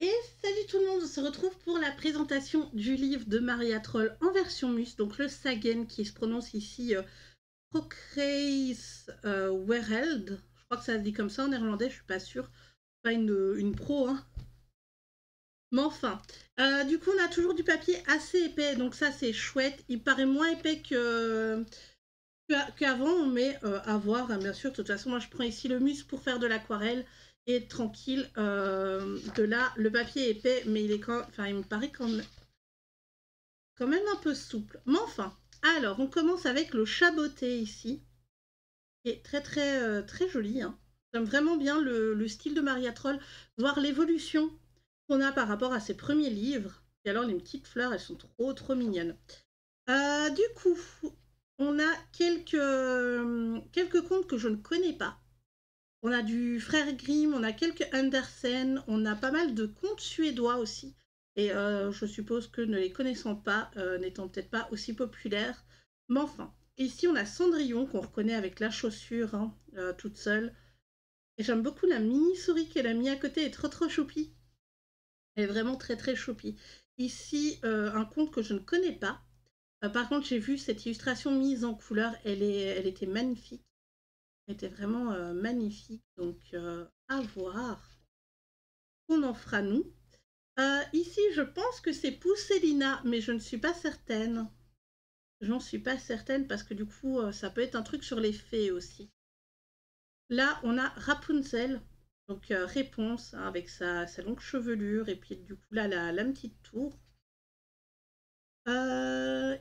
Et salut tout le monde, on se retrouve pour la présentation du livre de Maria Troll en version mus, donc le Sagen qui se prononce ici Procreis Wereld. Je crois que ça se dit comme ça en néerlandais, je suis pas sûre, pas une pro, hein. Mais enfin, du coup on a toujours du papier assez épais, donc ça c'est chouette. Il paraît moins épais qu'avant, mais à voir, hein, bien sûr. De toute façon, moi je prends ici le mus pour faire de l'aquarelle et tranquille. De là, le papier est épais, mais enfin, il me paraît quand même un peu souple. Mais enfin, alors on commence avec le chaboté ici, qui est très joli, hein. J'aime vraiment bien le style de Maria Troll, voir l'évolution qu'on a par rapport à ses premiers livres. Et alors les petites fleurs, elles sont trop mignonnes. Du coup, on a quelques contes que je ne connais pas. On a du Frère Grimm, on a quelques Andersen, on a pas mal de contes suédois aussi. Et je suppose que ne les connaissant pas, n'étant peut-être pas aussi populaires. Mais enfin, ici on a Cendrillon qu'on reconnaît avec la chaussure, hein, toute seule. Et j'aime beaucoup la mini-souris qu'elle a mis à côté, elle est trop choupie. Elle est vraiment très choupie. Ici, un conte que je ne connais pas. Par contre, j'ai vu cette illustration mise en couleur, elle était magnifique. Elle était vraiment magnifique, donc à voir. On en fera nous. Ici, je pense que c'est Pousselina, mais je ne suis pas certaine. J'en suis pas certaine parce que du coup, ça peut être un truc sur les fées aussi. Là, on a Rapunzel, donc réponse, hein, avec sa longue chevelure, et puis du coup, là, la petite tour.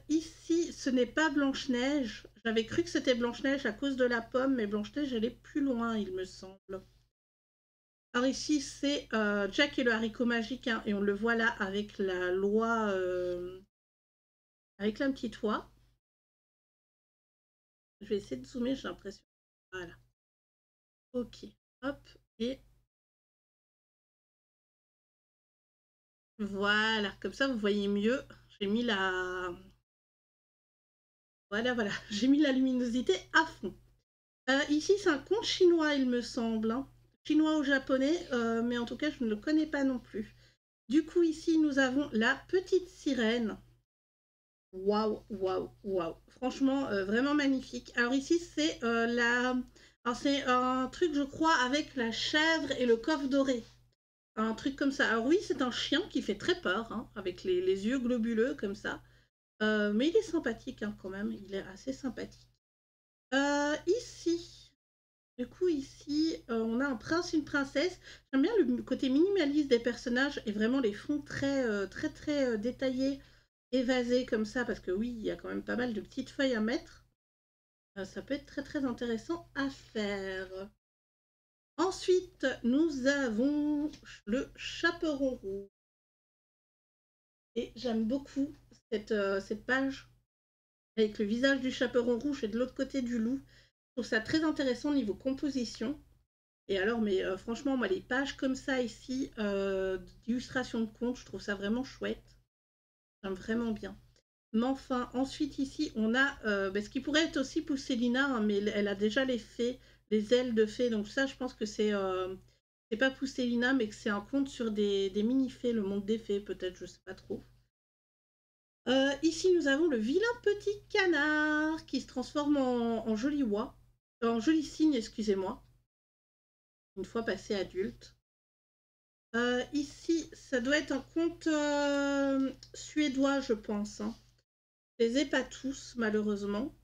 Ici, ce n'est pas Blanche-Neige. J'avais cru que c'était Blanche-Neige à cause de la pomme, mais Blanche-Neige, elle est plus loin, il me semble. Alors ici, c'est Jack et le haricot magique, hein, et on le voit là avec la loi, avec la petite oie. Je vais essayer de zoomer, j'ai l'impression. Voilà. Ok. Hop. Et voilà. Comme ça, vous voyez mieux. J'ai mis la... Voilà. J'ai mis la luminosité à fond. Ici, c'est un conte chinois, il me semble, hein. Chinois ou japonais, mais en tout cas, je ne le connais pas non plus. Du coup, ici, nous avons la petite sirène. Waouh. Franchement, vraiment magnifique. Alors ici, c'est Alors, c'est un truc, je crois, avec la chèvre et le coffre doré. Un truc comme ça. Alors oui, c'est un chien qui fait très peur, hein, avec les yeux globuleux comme ça. Mais il est sympathique, hein, quand même. Il est assez sympathique. Ici, du coup, ici, on a un prince, une princesse. J'aime bien le côté minimaliste des personnages et vraiment les fonds très détaillés, évasés comme ça, parce que oui, il y a quand même pas mal de petites feuilles à mettre. Ça peut être très intéressant à faire. Ensuite, nous avons le chaperon rouge. Et j'aime beaucoup cette page avec le visage du chaperon rouge et de l'autre côté du loup. Je trouve ça très intéressant au niveau composition. Et alors, mais franchement, moi, les pages comme ça ici, d'illustration de contes, je trouve ça vraiment chouette. J'aime vraiment bien. Mais enfin, ensuite ici, on a ce qui pourrait être aussi Pousselina, hein, mais elle a déjà les fées, les ailes de fées. Donc ça, je pense que c'est pas Pousselina, mais que c'est un conte sur des mini-fées, le monde des fées, peut-être, je sais pas trop. Ici, nous avons le vilain petit canard qui se transforme en joli oie, en joli cygne, excusez-moi, une fois passé adulte. Ici, ça doit être un conte suédois, je pense, hein. Je les ai pas tous, malheureusement,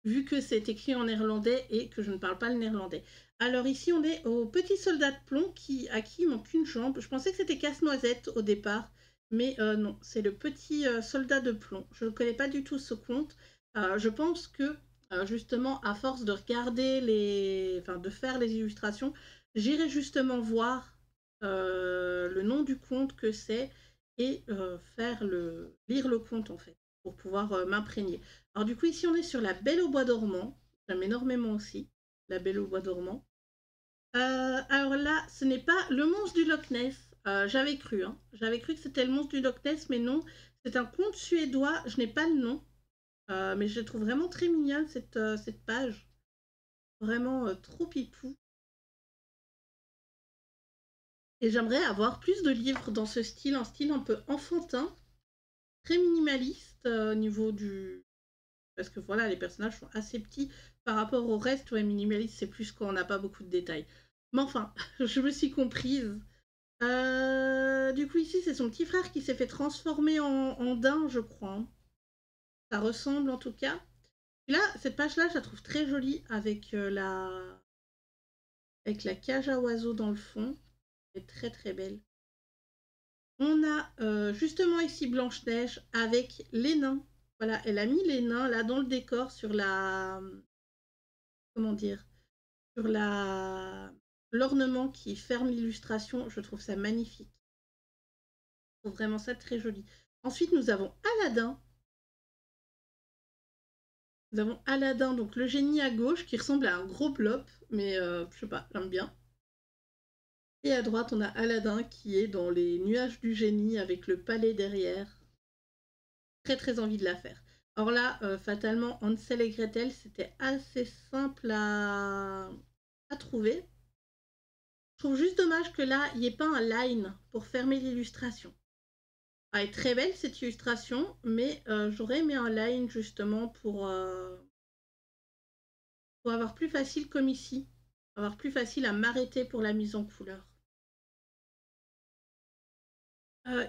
vu que c'est écrit en néerlandais et que je ne parle pas le néerlandais. Alors ici, on est au petit soldat de plomb à qui il manque une jambe. Je pensais que c'était Casse-Noisette au départ, mais non, c'est le petit soldat de plomb. Je ne connais pas du tout ce conte. Je pense que, justement, à force de regarder enfin, de faire les illustrations, j'irai justement voir le nom du conte que c'est et lire le conte, en fait, pour pouvoir m'imprégner. Alors du coup, ici, on est sur La Belle au bois dormant. J'aime énormément aussi, La Belle au bois dormant. Alors là, ce n'est pas le monstre du Loch Ness. J'avais cru, hein. J'avais cru que c'était le monstre du Loch Ness, mais non. C'est un conte suédois, je n'ai pas le nom. Mais je trouve vraiment très mignonne, cette page. Vraiment trop pipou. Et j'aimerais avoir plus de livres dans ce style, un style un peu enfantin, très minimaliste au niveau du... Parce que voilà, les personnages sont assez petits par rapport au reste. Ouais, minimaliste, c'est plus quand on n'a pas beaucoup de détails. Mais enfin, je me suis comprise. Du coup, ici, c'est son petit frère qui s'est fait transformer en daim, je crois, hein. Ça ressemble en tout cas. Et là, cette page-là, je la trouve très jolie avec la cage à oiseaux dans le fond. Elle est très très belle. On a justement ici Blanche-Neige avec les nains. Voilà, elle a mis les nains là dans le décor sur la... Comment dire? Sur l'ornement qui ferme l'illustration. Je trouve ça magnifique. Je trouve vraiment ça très joli. Ensuite, nous avons Aladdin. Nous avons Aladdin, donc le génie à gauche, qui ressemble à un gros blob, mais je sais pas, j'aime bien. Et à droite, on a Aladdin qui est dans les nuages du génie avec le palais derrière. Très très envie de la faire. Alors là, fatalement, Hansel et Gretel, c'était assez simple à trouver. Je trouve juste dommage que là, il n'y ait pas un line pour fermer l'illustration. Elle est très belle cette illustration, mais j'aurais aimé un line justement pour avoir plus facile comme ici. Avoir plus facile à m'arrêter pour la mise en couleur.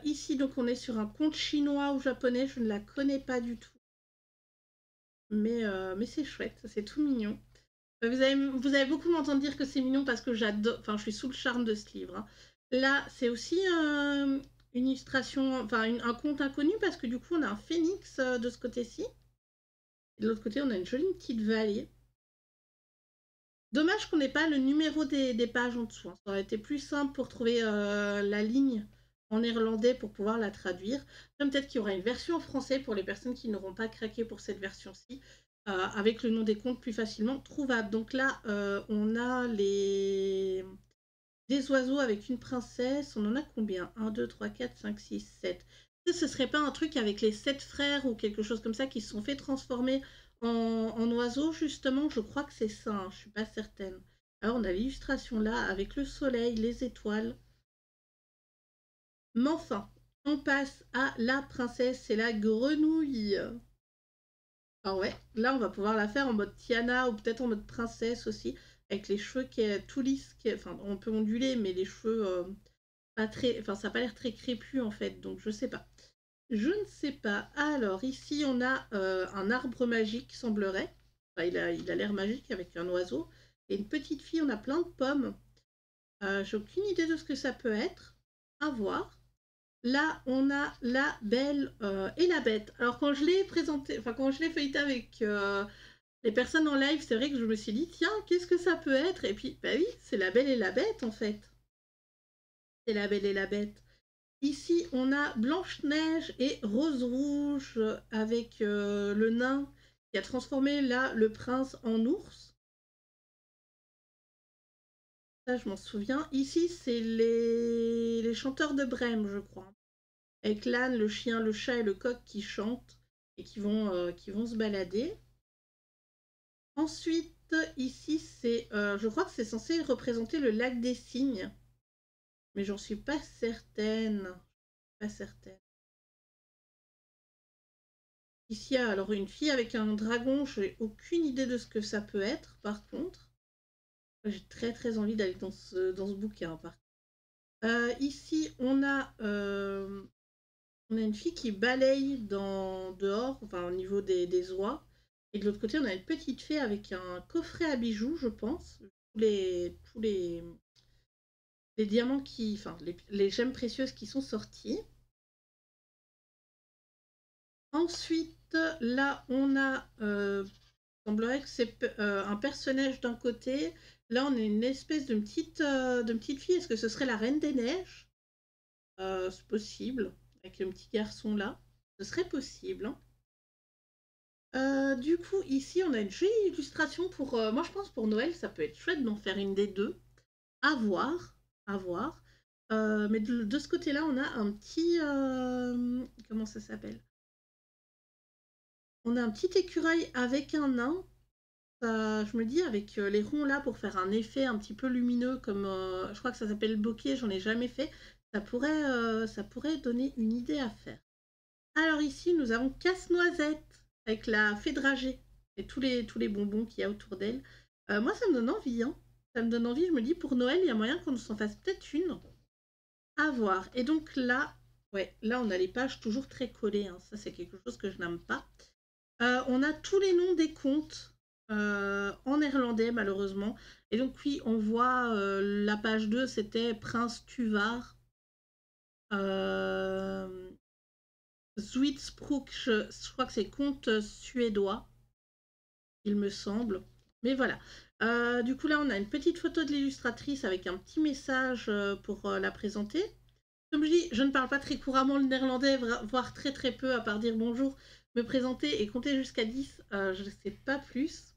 Ici, donc, on est sur un conte chinois ou japonais, je ne la connais pas du tout. Mais c'est chouette, c'est tout mignon. Vous allez beaucoup m'entendre dire que c'est mignon parce que j'adore, enfin, je suis sous le charme de ce livre, hein. Là, c'est aussi une illustration, enfin, un conte inconnu parce que du coup, on a un phénix de ce côté-ci. Et de l'autre côté, on a une jolie petite vallée. Dommage qu'on n'ait pas le numéro des pages en dessous, hein. Ça aurait été plus simple pour trouver la ligne en néerlandais pour pouvoir la traduire. Peut-être qu'il y aura une version en français pour les personnes qui n'auront pas craqué pour cette version-ci, avec le nom des contes plus facilement trouvable. Donc là, on a des oiseaux avec une princesse. On en a combien? 1, 2, 3, 4, 5, 6, 7. Ce serait pas un truc avec les 7 frères ou quelque chose comme ça qui se sont fait transformer en oiseaux, justement? Je crois que c'est ça, hein, je suis pas certaine. Alors on a l'illustration là avec le soleil, les étoiles. Mais enfin, on passe à la princesse et la grenouille. Ah ouais, là on va pouvoir la faire en mode Tiana ou peut-être en mode princesse aussi, avec les cheveux qui est tout lisses, enfin on peut onduler, mais les cheveux pas très, enfin ça n'a pas l'air très crépus en fait, donc je sais pas. Je ne sais pas. Alors ici on a un arbre magique semblerait. Enfin, il a l'air magique avec un oiseau. Et une petite fille, on a plein de pommes. J'ai aucune idée de ce que ça peut être. À voir. Là, on a la Belle et la Bête. Alors quand je l'ai présenté, enfin quand je l'ai feuilleté avec les personnes en live, c'est vrai que je me suis dit, tiens, qu'est-ce que ça peut être? Et puis, bah oui, c'est la Belle et la Bête en fait. C'est la Belle et la Bête. Ici, on a Blanche-Neige et Rose Rouge avec le nain qui a transformé là le prince en ours. Ça, je m'en souviens. Ici, c'est les chanteurs de Brême, je crois. Avec l'âne, le chien, le chat et le coq qui chantent et qui vont se balader. Ensuite, ici, je crois que c'est censé représenter le lac des cygnes. Mais j'en suis pas certaine. Pas certaine. Ici, il y a alors une fille avec un dragon. Je n'ai aucune idée de ce que ça peut être, par contre. J'ai très très envie d'aller dans ce bouquin, par contre. Ici, on a une fille qui balaye dehors, enfin au niveau des oies. Et de l'autre côté, on a une petite fée avec un coffret à bijoux, je pense. Les diamants enfin, les gemmes précieuses qui sont sorties. Ensuite, là, on a, semblerait que c'est un personnage d'un côté. Là, on a une espèce de petite fille. Est-ce que ce serait la Reine des Neiges? C'est possible, avec le petit garçon là. Ce serait possible, hein. Du coup, ici, on a une jolie illustration pour... moi, je pense pour Noël, ça peut être chouette d'en faire une des deux. À voir, à voir. Mais de ce côté-là, on a un petit... comment ça s'appelle? On a un petit écureuil avec un nain. je me dis avec les ronds là pour faire un effet un petit peu lumineux comme je crois que ça s'appelle bokeh, j'en ai jamais fait, ça pourrait donner une idée à faire. Alors ici nous avons Casse-Noisette avec la fée dragée et tous les bonbons qu'il y a autour d'elle. Moi ça me donne envie, hein. Ça me donne envie, je me dis pour Noël il y a moyen qu'on s'en fasse peut-être une. À voir. Et donc là, ouais, là on a les pages toujours très collées, hein. Ça c'est quelque chose que je n'aime pas. On a tous les noms des contes en néerlandais malheureusement. Et donc oui, on voit la page 2, c'était Prince Tuvar. Zwitsprook, je crois que c'est conte suédois, il me semble. Mais voilà. Du coup là, on a une petite photo de l'illustratrice avec un petit message pour la présenter. Comme je dis, je ne parle pas très couramment le néerlandais, voire très très peu, à part dire bonjour, me présenter et compter jusqu'à 10, je ne sais pas plus.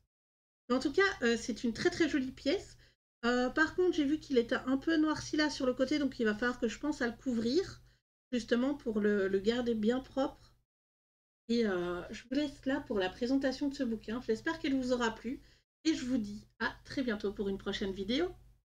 Mais en tout cas, c'est une très très jolie pièce. Par contre, j'ai vu qu'il était un peu noirci là sur le côté, donc il va falloir que je pense à le couvrir, justement pour le garder bien propre. Et je vous laisse là pour la présentation de ce bouquin. J'espère qu'elle vous aura plu. Et je vous dis à très bientôt pour une prochaine vidéo.